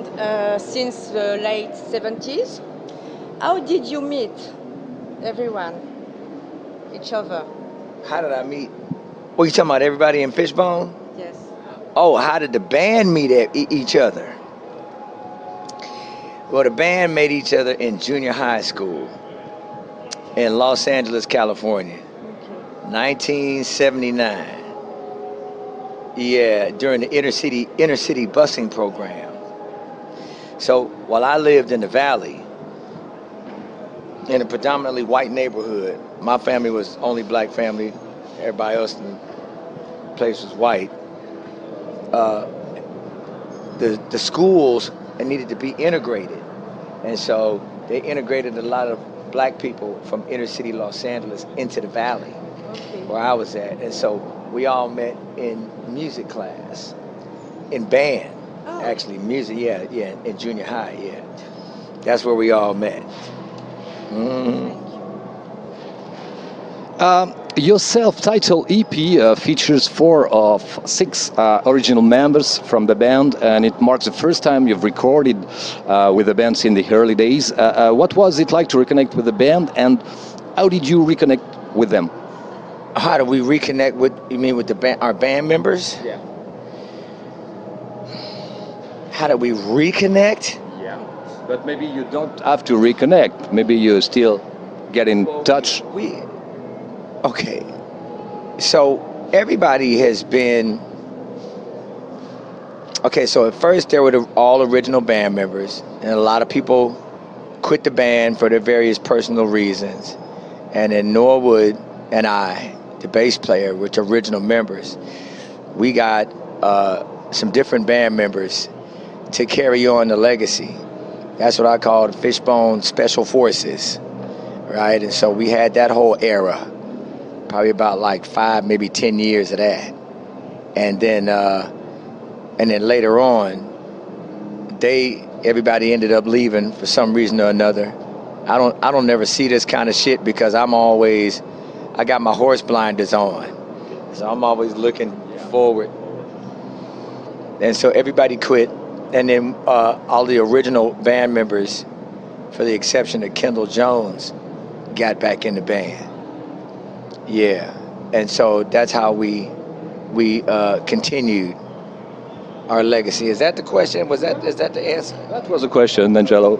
band since the late 70s. How did you meet everyone, each other? How did I meet? What, you talking about everybody in Fishbone? Yes. Oh, how did the band meet each other? Well, the band met each other in junior high school in Los Angeles, California, 1979. Yeah, during the inner city busing program. So while I lived in the Valley, in a predominantly white neighborhood, my family was only black family. Everybody else in the place was white. The schools needed to be integrated, and so they integrated a lot of black people from inner city Los Angeles into the Valley, where I was at, and so we all met in music class, in band, actually music, yeah, in junior high, yeah. That's where we all met. Your self-titled EP features 4 of 6 original members from the band, and it marks the first time you've recorded with the band in the early days. What was it like to reconnect with the band, and how did you reconnect with them? How do we reconnect with, you mean with the band, our band members? Yeah. How do we reconnect? Yeah. But maybe you don't have to reconnect. Maybe you still get in touch. Okay. So everybody has been... Okay, so at first there were all original band members, and a lot of people quit the band for their various personal reasons. And then Norwood and I, the bass player, which are original members, we got some different band members to carry on the legacy. That's what I call the Fishbone Special Forces, right? And so we had that whole era, probably about like 5, maybe 10 years of that. And then later on, everybody ended up leaving for some reason or another. I don't never see this kind of shit because I got my horse blinders on. So I'm always looking forward. And so everybody quit. And then all the original band members, for the exception of Kendall Jones, got back in the band. Yeah. And so that's how we continued our legacy. Is that the question? Is that the answer? That was a question, Angelo.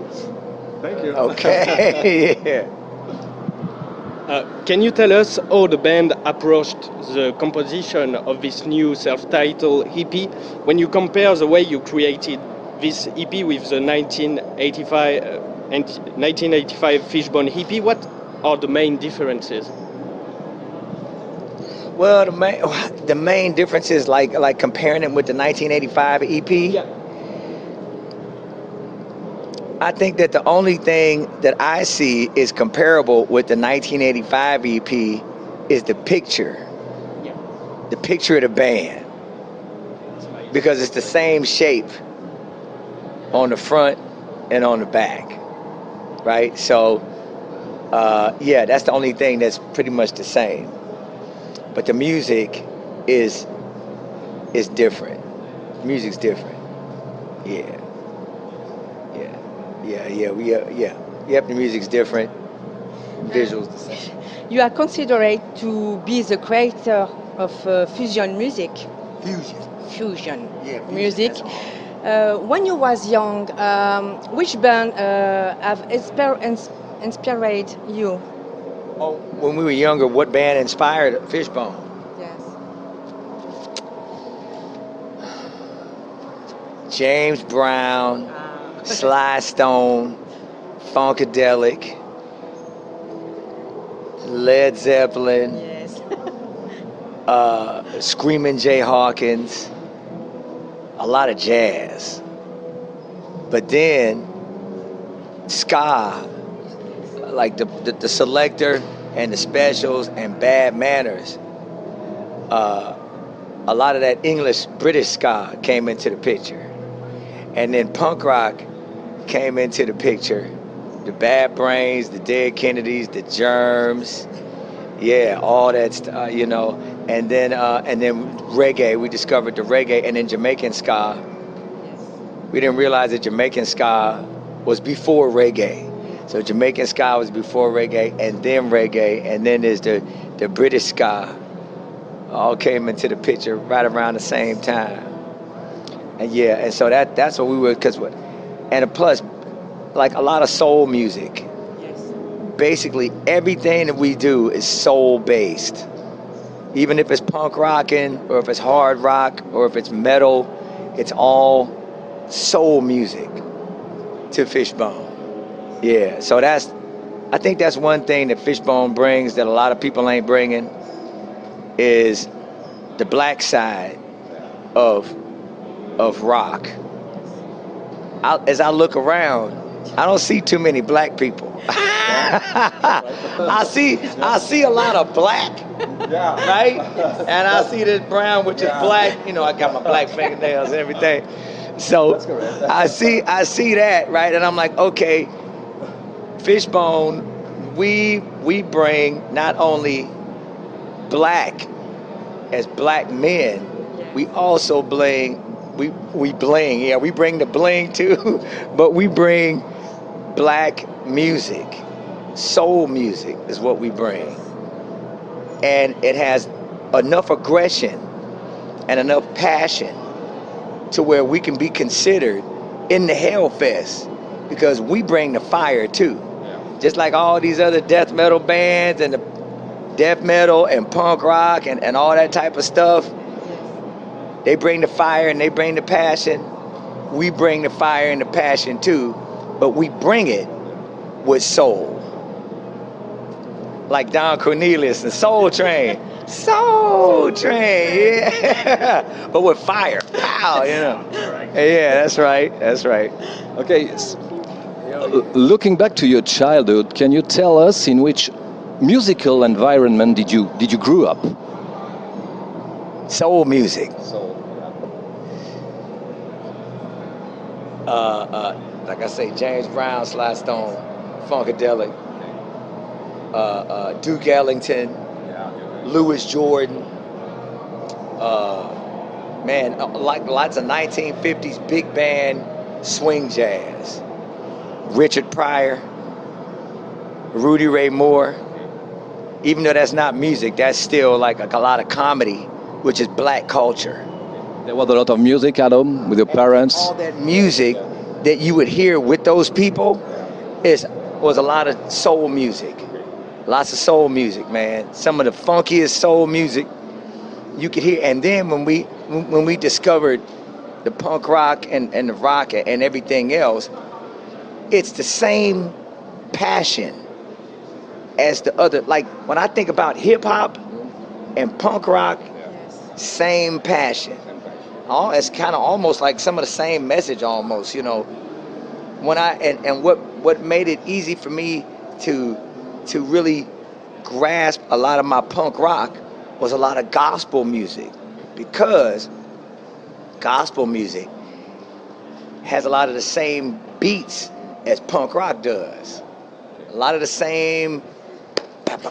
Thank you. Okay. Yeah. Can you tell us how the band approached the composition of this new self-titled EP when you compare the way you created this EP with the 1985 Fishbone EP? What are the main differences? Well, the main difference is like comparing it with the 1985 EP. Yeah. I think that the only thing that I see is comparable with the 1985 EP is the picture. Yeah. The picture of the band. Because it's the same shape on the front and on the back. Right? So, that's the only thing that's pretty much the same. But the music is different. Music's different. Yeah. Yep, the music's different. Visuals the same. You are considered to be the creator of fusion music. Fusion music. When you was young, which band have inspired you? Oh, when we were younger, what band inspired Fishbone? Yes. James Brown, Sly Stone, Funkadelic, Led Zeppelin, Yes. Screaming Jay Hawkins, a lot of jazz. But then ska, like the Selector and the Specials and Bad Manners, a lot of that British ska came into the picture. And then punk rock came into the picture. The Bad Brains, the Dead Kennedys, the Germs, all that stuff, And then reggae, we discovered the reggae, and then Jamaican ska. we didn't realize that Jamaican ska was before reggae. So Jamaican ska was before reggae, and then there's the British ska. All came into the picture right around the same time. And yeah, and so that's what we were, and plus, like a lot of soul music. Yes. Basically, everything that we do is soul based. Even if it's punk rocking, or if it's hard rock, or if it's metal, it's all soul music to Fishbone. Yeah, so I think that's one thing that Fishbone brings that a lot of people ain't bringing, is the black side of rock. As I look around, I don't see too many black people. I see a lot of black, right? And I see this brown, which is black. You know, I got my black fingernails and everything. So I see that, right? And I'm like, okay, Fishbone, we bring not only black as black men, we also bling. We bling, yeah, we bring the bling too, but we bring black music. Soul music is what we bring. And it has enough aggression and enough passion to where we can be considered in the HELLFEST, because we bring the fire too. Just like all these other death metal bands and the death metal and punk rock and all that type of stuff, they bring the fire and they bring the passion. We bring the fire and the passion too, but we bring it with soul. Like Don Cornelius and Soul Train. Soul Train, yeah. But with fire, pow, you know. Yeah, that's right. Okay, looking back to your childhood, can you tell us in which musical environment did you grow up? Soul music. Like I say, James Brown, Sly Stone, Funkadelic, Duke Ellington, Louis Jordan, like lots of 1950s big band swing jazz. Richard Pryor, Rudy Ray Moore. Even though that's not music, that's still like a lot of comedy, which is black culture. There was a lot of music at home with your parents. All that music that you would hear with those people was a lot of soul music. Lots of soul music, man. Some of the funkiest soul music you could hear. And then when we discovered the punk rock and the rock and everything else, it's the same passion as the other. Like when I think about hip hop and punk rock, same passion. It's kind of almost like some of the same message almost, you know. What made it easy for me to really grasp a lot of my punk rock was a lot of gospel music, because gospel music has a lot of the same beats as punk rock does. A lot of the same, and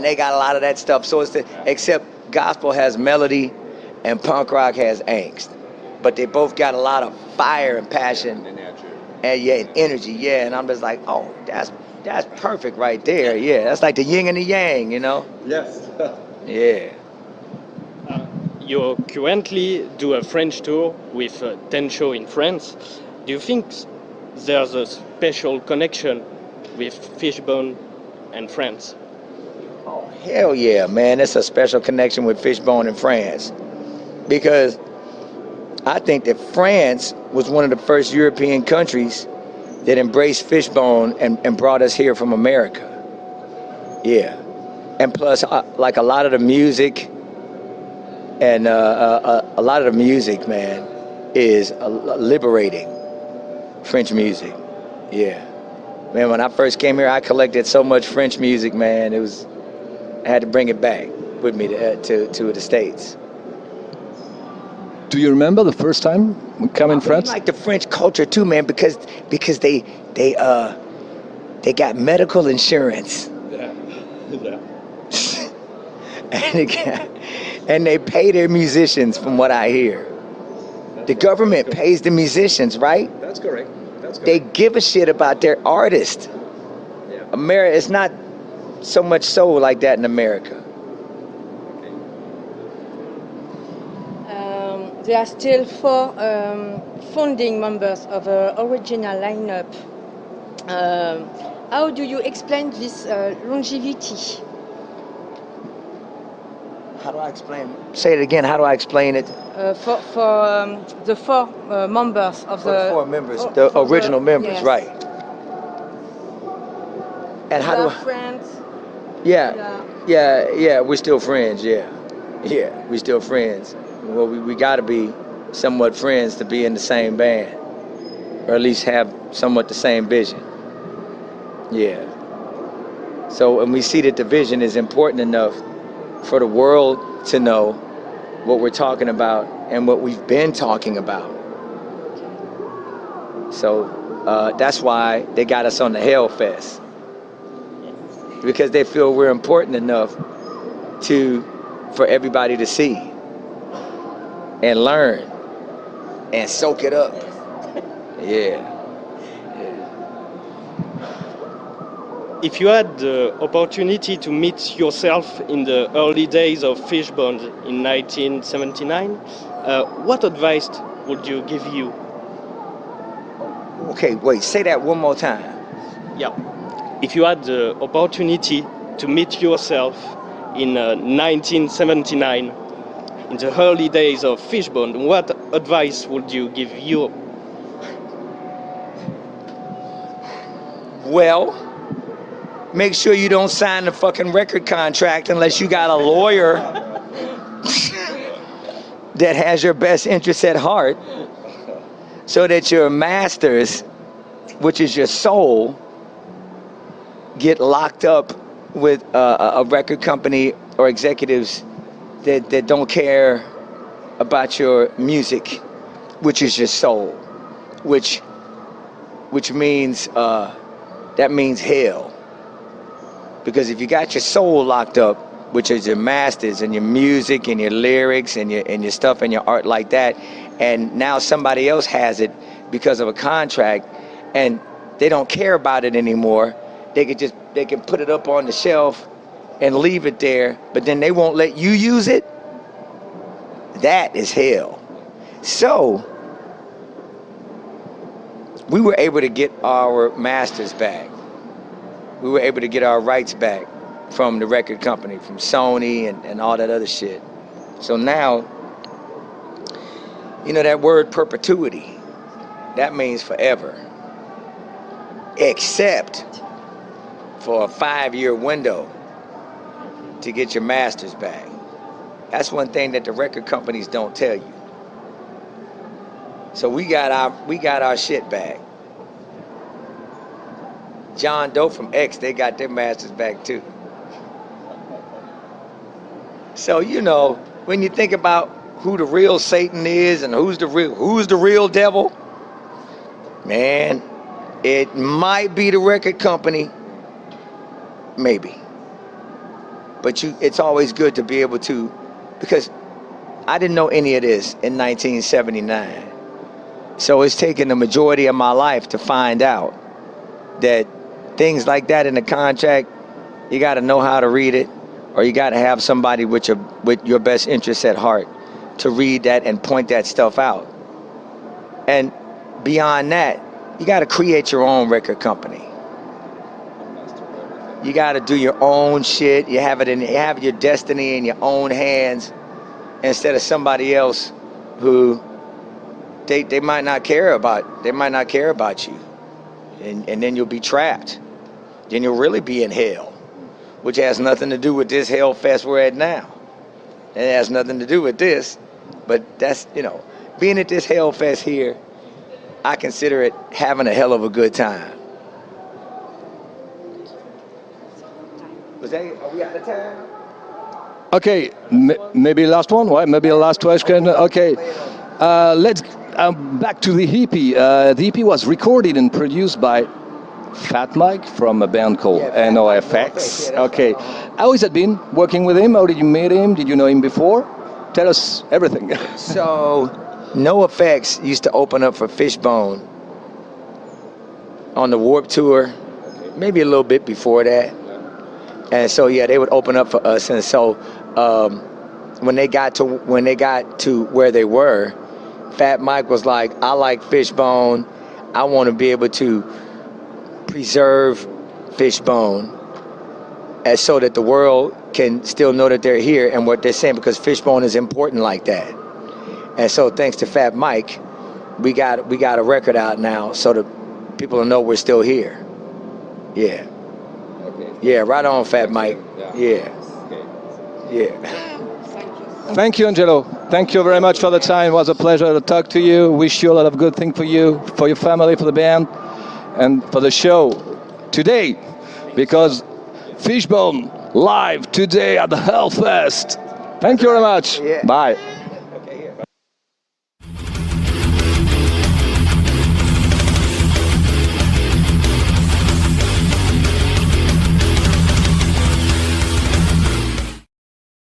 they got a lot of that stuff. So except gospel has melody and punk rock has angst, but they both got a lot of fire and passion and energy. Yeah, and I'm just like, oh, that's perfect right there. Yeah, that's like the yin and the yang, you know. Yes. Yeah. You currently do a French tour with 10 shows in France. Do you think there's a special connection with Fishbone and France? Oh, hell yeah, man. It's a special connection with Fishbone and France, because I think that France was one of the first European countries that embraced Fishbone and brought us here from America. Yeah. And plus, like a lot of the music and a lot of the music, man, is liberating. French music. Yeah. Man, when I first came here, I collected so much French music, man. I had to bring it back with me to the States. Do you remember the first time we come in France? I like the French culture too, man, because they got medical insurance. Yeah. And they pay their musicians, from what I hear. The government pays the musicians, right? That's correct. They give a shit about their artist. Yeah. America, it's not so much soul like that in America. There are still 4 founding members of the original lineup. How do you explain this longevity? How do I explain it? Say it again. How do I explain it? For the 4 members of For the 4 members, the original members, yes. right? And how do I? Friends? Yeah, we're still friends. Yeah, we're still friends. Well, we got to be somewhat friends to be in the same band, or at least have somewhat the same vision. Yeah. So, and we see that the vision is important enough for the world to know what we're talking about and what we've been talking about. So that's why they got us on the HELLFEST, because they feel we're important enough for everybody to see and learn and soak it up. Yeah. If you had the opportunity to meet yourself in the early days of FISHBONE in 1979, what advice would you give you? Okay, wait, say that one more time. Yeah. If you had the opportunity to meet yourself in 1979, in the early days of FISHBONE, what advice would you give you? Well, make sure you don't sign the fucking record contract unless you got a lawyer that has your best interests at heart, so that your masters, which is your soul, get locked up with a record company or executives that don't care about your music, which is your soul, which means that means hell. Because if you got your soul locked up, which is your masters and your music and your lyrics and your stuff and your art like that, and now somebody else has it because of a contract, and they don't care about it anymore, they can put it up on the shelf and leave it there, but then they won't let you use it. That is hell. So we were able to get our masters back. We were able to get our rights back from the record company, from Sony and all that other shit. So now, you know that word perpetuity, that means forever. Except for a 5-year window to get your masters back. That's one thing that the record companies don't tell you. So we got our shit back. John Doe from X, they got their masters back too. So, you know, when you think about who the real Satan is and who's the real devil, man, it might be the record company, maybe. But it's always good to be able to, because I didn't know any of this in 1979. So it's taken the majority of my life to find out that things like that in the contract, you got to know how to read it, or you got to have somebody with your best interests at heart to read that and point that stuff out. And beyond that, you got to create your own record company. You got to do your own shit. You have your destiny in your own hands, instead of somebody else who they might not care about. They might not care about you, and then you'll be trapped. Then you'll really be in hell, which has nothing to do with this HELLFEST we're at now. It has nothing to do with this, but that's, you know, being at this HELLFEST here, I consider it having a hell of a good time. Are we out of time? Okay, maybe last one, right? Maybe a last question. Okay, let's back to the EP. The EP was recorded and produced by Fat Mike from a band called NOFX. Okay, how has it been working with him? How did you meet him? Did you know him before? Tell us everything. So No Effects used to open up for Fishbone on the Warp Tour, maybe a little bit before that. And so yeah, they would open up for us. And so when they got to where they were, Fat Mike was like, I like Fishbone. I want to be able to preserve Fishbone, and so that the world can still know that they're here and what they're saying, because Fishbone is important like that. And so thanks to Fat Mike, we got a record out now, so that people will know we're still here. Yeah. Okay. Yeah, right on, Fat Mike. Yeah. Okay. Yeah. Thank you, Angelo. Thank you very much for the time. It was a pleasure to talk to you. Wish you a lot of good things for you, for your family, for the band, and for the show today, because Fishbone live today at the HELLFEST. Thank you very much. Yeah. Bye.